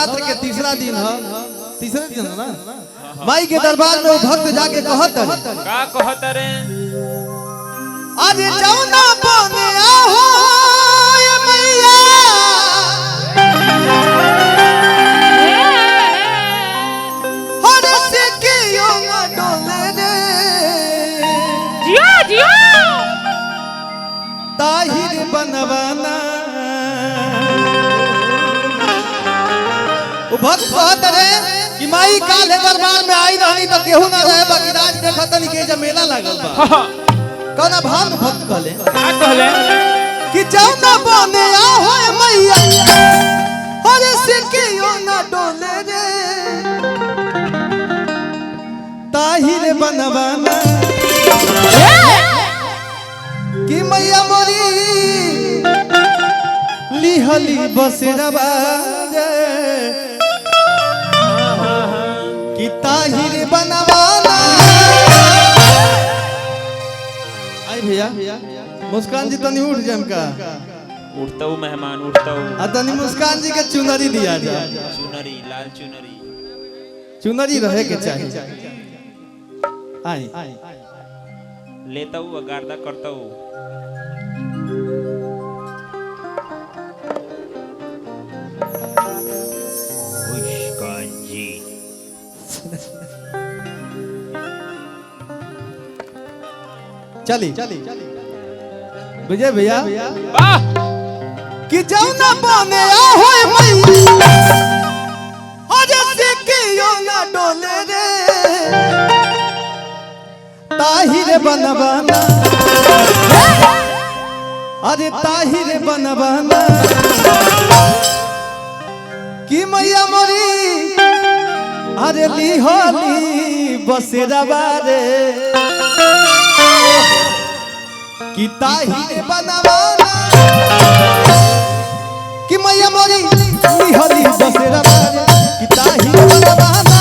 नवरात्र के तीसरा दिन है, तीसरे दिन है ना। माई के दरबार में वो भक्त जाके कहत का कहत रे अरे जौना बने आहो ये मैया हर से के यो ना डोले रे जियो जियो ताहिर बनवाना। वो भक्त कहत रे कि माई काले दरबार में आई रहनी तो केहू ना रहे, बाकी राज देखत नहीं के मेला लागल बा। कौन भाव भक्त कहले का कहले कि जौना बने आहो मैया अरे से के यो ना डोले रे ताहिर बनवाना। कि मैया मोरी लिहली बसेरवा कि ताहिर बनवाना। भैया मुस्कान जी तनी उठ जम का उठता हूँ मेहमान उठता हूँ तनी मुस्कान जी के चुनरी दिया जा। चुनरी लाल चुनरी चुनरी रहे के चाहिए। आई लेता हूँ अगारदा करता हूँ। चली विजय भैया वाह कि जौना बने आहो मैया अरे से के यो ना डोले रे ताहिर बनवाना। अरे ताहिर बनवाना कि मैया मोरी अरे लिहोली बसेरवा रे कि ताहिर बनवाना। कि मैया मोरी लिहोली बसेरवा रे कि ताहिर बनवाना।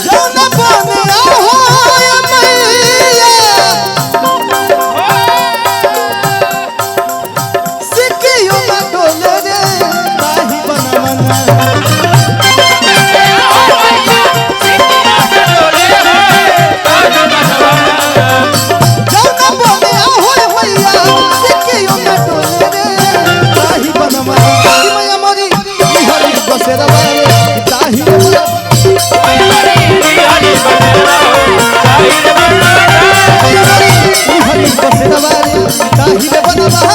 जौना बने आहो मैया सिकियो ना डोले रे ताहिर बनवाना। जौना बने आहो मैया सिकियो ना डोले रे ताहिर बनवाना। कि मैया मोरी लिहोली बसेरवा रे कि ताहिर बनवाना। हरि बसेरवा रे ताहिर बनवाना।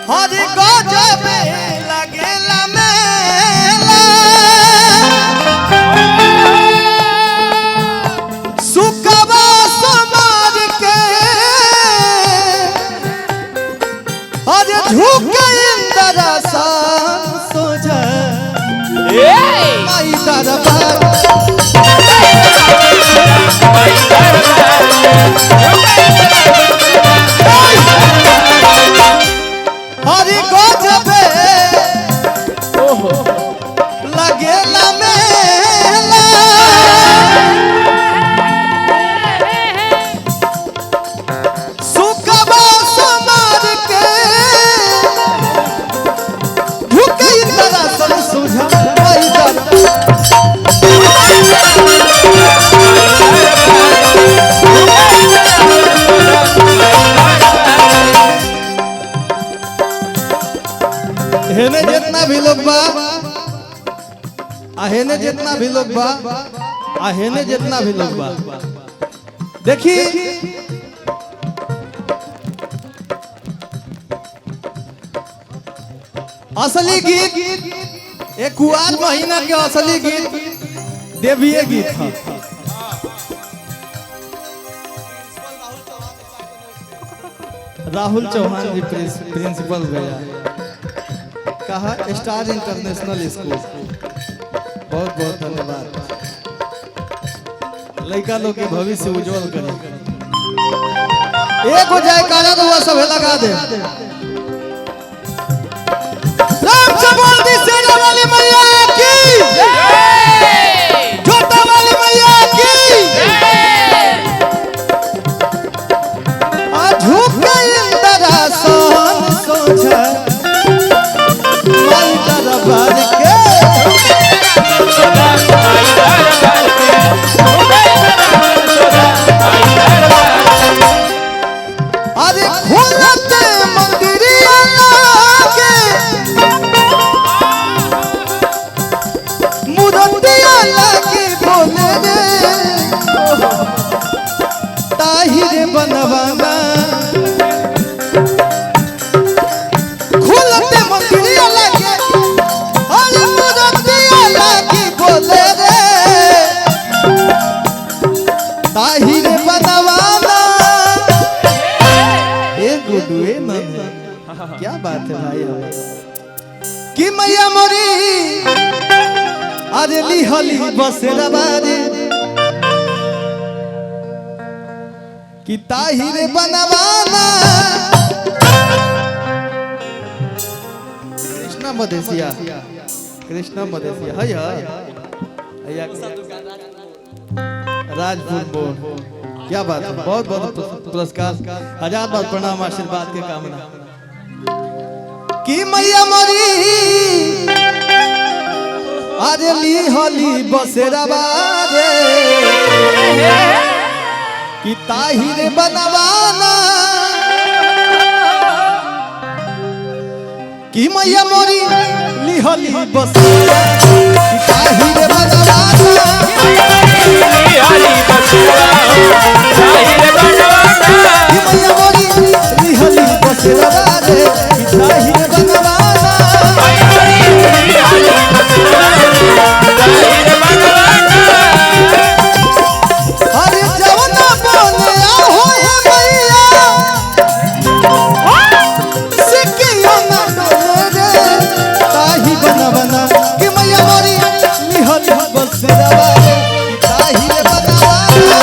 हरि गजबे लगेला मेला सुकवा समाज के अरे झुके इंदरा सान सोझा माई दरबार। हरि गजबे लगेला मेला सुकवा समाज के झुके इंदरा सन सोझा माई हेने जितना भी लोग बा आहेने जितना भी लोग बा आहेने जितना भी लोग बा देखिए असली गीत एक कुआर महीना के असली गीत देवीय गीत है। राहुल चौहान जी प्रिंसिपल भैया कहा स्टार इंटरनेशनल स्कूल, बहुत बहुत धन्यवाद। लड़का लोग के भविष्य उज्जवल करे। एक हो जाए काला तो वह सब लगा दे। राम से बोल दी सेना वाली मैया की, जोता वाली मैया की। झुक गई इंद्रासन सोचा माई दरबार के। अरे खुलते मंदिरिया लागे मुरतिया लागे बोले रे ताहिर बनवाना। खुलते मंदिरिया लागे अरे मुरतिया लागे बोले रे ताहिर बनवाना। क्या बात है भाई कि मैया मोरी अरे लिहली बसेरा बारे कि ताहिर बनवाना। कृष्णा मदेशिया है राजपुर बोर्ड। क्या बात है, बहुत बहुत पुरस्कार, हजार बार प्रणाम, आशीर्वाद के कामना कि मैया मोरी अरे लिहली बसेरा बारे कि ताहिर बनवाना। कि मैया मोरी लिहली बसेरा कि ताहिर बनवाना। कि मैया मोरी लिहली बसेरा बारे कि ताहिर बनवाना। अरे जवना बोले आहो है मैया सिकियो ना डोले रे ताहि बनवाना। कि मैया मोरी लिहली बसेरा बारे कि ताहिर बनवाना।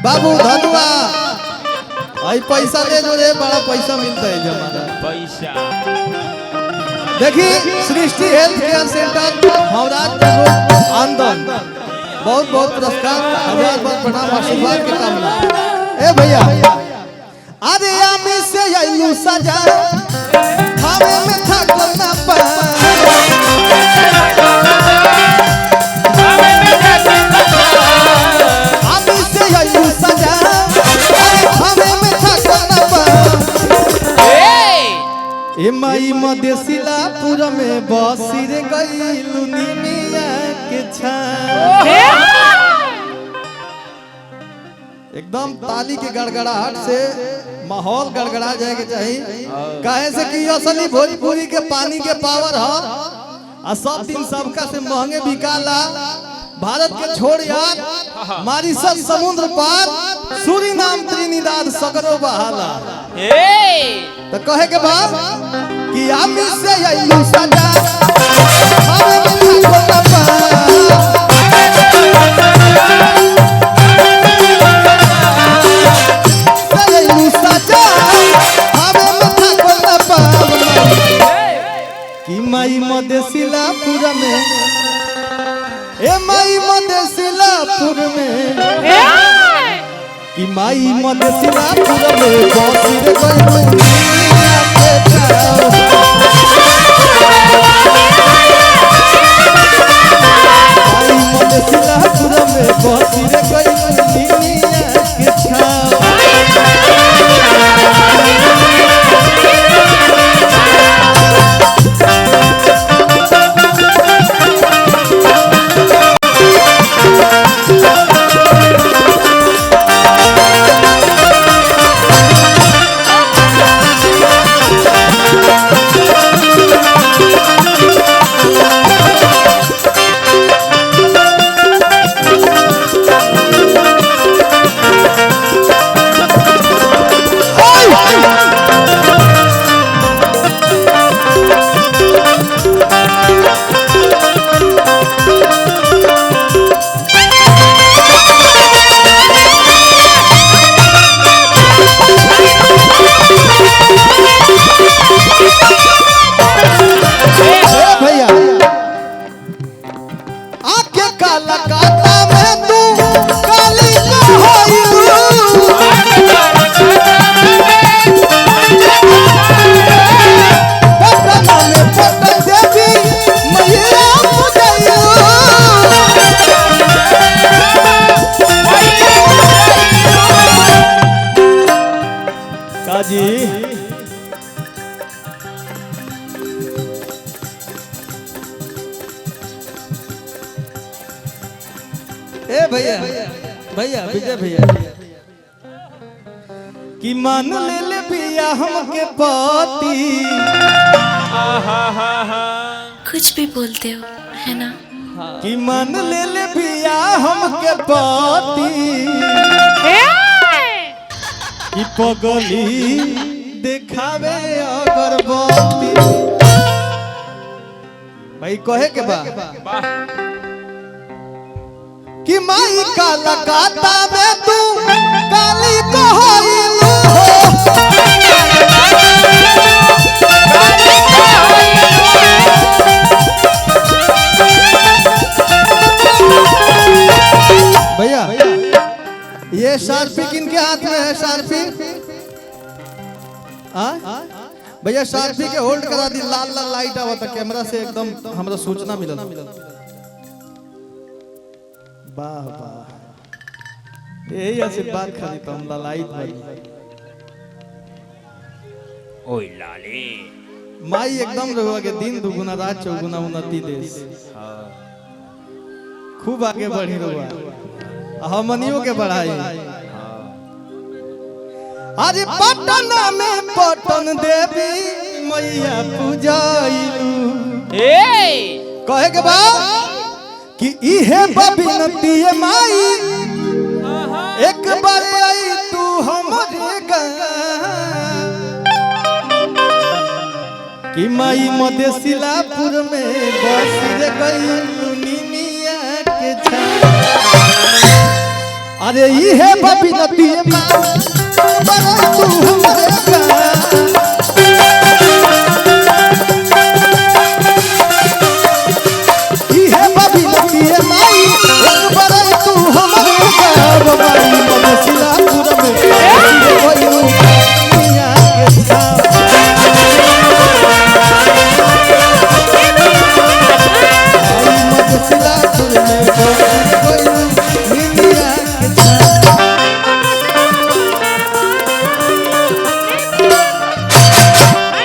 बाबू धनुआ आई पैसा दे दो रे, बड़ा पैसा मिलता है जमाना पैसा। देखिए सृष्टि हेल्थ केयर सेंटर हवराज आंदोलन बहुत बहुत पुरस्कार, हजार बार प्रणाम, आशीर्वाद के कामना। ए भैया अरे आमी से आइलू सजा खावे में था करना पा। ए माई मदेशिलापुर में बसिर गईलू निमिया के छाव। एकदम ताली के गड़गड़ाहट से माहौल गड़गड़ा जाए के चाहिए। काहे से कि असली भोजपुरी के पानी के पावर है आ सब दिन सबका से महंगे बिकाला। भारत के छोड़ यार मॉरिशस समुद्र पार सूरीनाम त्रिनिदाद सगरो बहाला। तो कहे के बाद कि आमी से आइलू सजा हमें में था कोना पा। आइलू सजा हमें में था कोना पा। कि माई मदेशिलापुर में ए माई मदेशिलापुर में कि माई मदेशिलापुर में बसिर गईलू निमिया के छाव। माई मदेशिलापुर में बसिर गईलू निमिया के छाव। विजय भैया कि मान ले पिया हमके पति। कुछ भी बोलते हो है ना। कि मान ले पिया हमके पति। कि पगली देखावे अगरबत्ती। भाई कहे के बा कि माई काला काता में तू काली कहलू हो। भैया ये शार्पी किनके हाथ में है? शार्पी भैया शार्पी के होल्ड करा दी। लाल लाल लाइट आवा था कैमरा से एकदम हमरा सूचना मिलल। वाह वाह यही ऐसे बात खाली तो हम लाइट बनी। ओए लाले माई एकदम रहुआ के दिन दुगुना रात चौगुना उन्नति देश। खूब आगे बढ़ी रहुआ हमनियों के बढ़ाई। आज पटना में पटन देवी मैया पूजाइलू। कहे के बा कि इहे बबिनती माई एक बार आई तू हमरे गाँव। कि माई मधेसिलापुर में बस गई निमिया के छाँव। अरे इहे बबिनती माई तू हमरे गाँव। इहे बबिनती माई एक बार तू हमरे गाँव। माई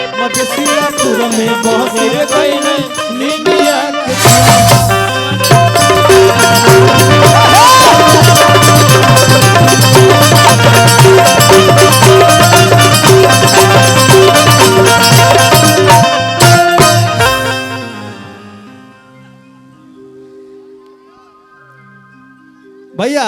मधेसिलापुर में बस गई निमिया के छाँव। भैया